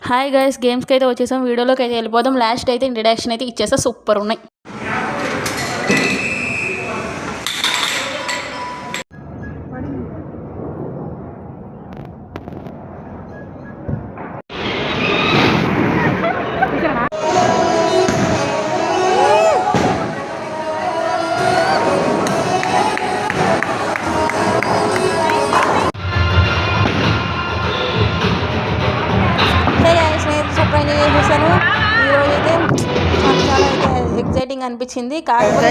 Hi guys, గేమ్స్కి అయితే వచ్చేసాం. వీడియోలోకి అయితే వెళ్ళిపోదాం. లాస్ట్ అయితే ఇంట్రడక్షన్ అయితే ఇచ్చేస్తా. సూపర్ ఉన్నాయి. చేశాను ఈరోజు అయితే చాలా అయితే ఎగ్జైటింగ్ అనిపించింది. కాకపోతే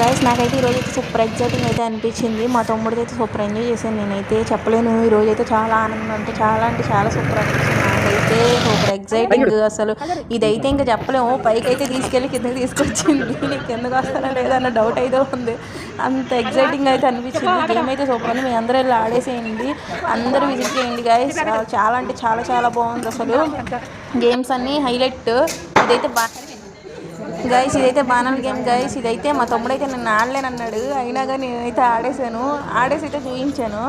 గైస్ నాకైతే ఈరోజు అయితే సూపర్ ఎగ్జైటింగ్ అయితే అనిపించింది. మా తమ్ముడితో అయితే సూపర్ ఎంజాయ్ చేశాను. నేనైతే చెప్పలేను. ఈరోజు అయితే చాలా ఆనందం అంటే చాలా సూపర్ అనిపించింది. నాకైతే సూపర్ ఎగ్జైటింగ్. అసలు ఇదైతే ఇంకా చెప్పలేము. పైకి అయితే తీసుకెళ్ళి కిందకి తీసుకొచ్చింది. నీకు కిందకు వస్తానా లేదన్న డౌట్ అయితే ఉంది. అంత ఎగ్జైటింగ్ అయితే అనిపించింది. గేమ్ అయితే సూపర్ అని మీ అందరూ వెళ్ళి ఆడేసేయండి. అందరూ విజిట్ చేయండి గైస్. చాలా అంటే చాలా బాగుంది. అసలు గేమ్స్ అన్నీ హైలైట్. ఇదైతే గైస్ ఇదైతే బాణాల గేమ్ గైస్. ఇదైతే మా తమ్ముడైతే నేను ఆడలేనన్నాడు. అయినా కానీ నేనైతే ఆడేసి అయితే చూపించాను.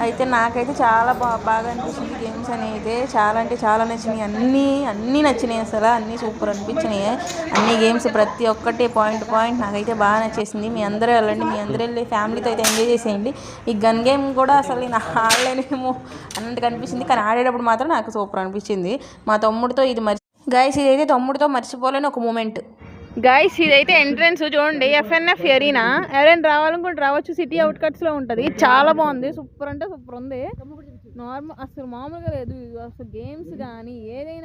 అయితే నాకైతే చాలా బాగా అనిపించింది. గేమ్స్ అనేది చాలా అంటే చాలా నచ్చినాయి. అన్నీ నచ్చినాయి. అసలు అన్నీ సూపర్ అనిపించినాయి. అన్ని గేమ్స్ ప్రతి ఒక్కటి పాయింట్ నాకైతే బాగా నచ్చేసింది. మీ అందరూ వెళ్ళండి. మీ అందరూ వెళ్ళి ఫ్యామిలీతో అయితే ఎంజాయ్ చేసేయండి. ఈ గన్ గేమ్ కూడా అసలు నేను ఆడలేనేమో అన్నట్టుగా అనిపించింది. కానీ ఆడేటప్పుడు మాత్రం నాకు సూపర్ అనిపించింది. మా తమ్ముడితో ఇది గైస్ ఇదైతే తమ్ముడితో మర్చిపోలేని ఒక మూమెంట్. గైస్ ఇదైతే ఎంట్రన్స్ చూడండి. FNF arena. ఎవరైనా రావాలనుకుంటే రావచ్చు. సిటీ అవుట్కట్స్ లో ఉంటది. చాలా బాగుంది. సూపర్ అంటే సూపర్ ఉంది. నార్మల్ అసలు మామూలుగా లేదు. అసలు గేమ్స్ కానీ ఏదైనా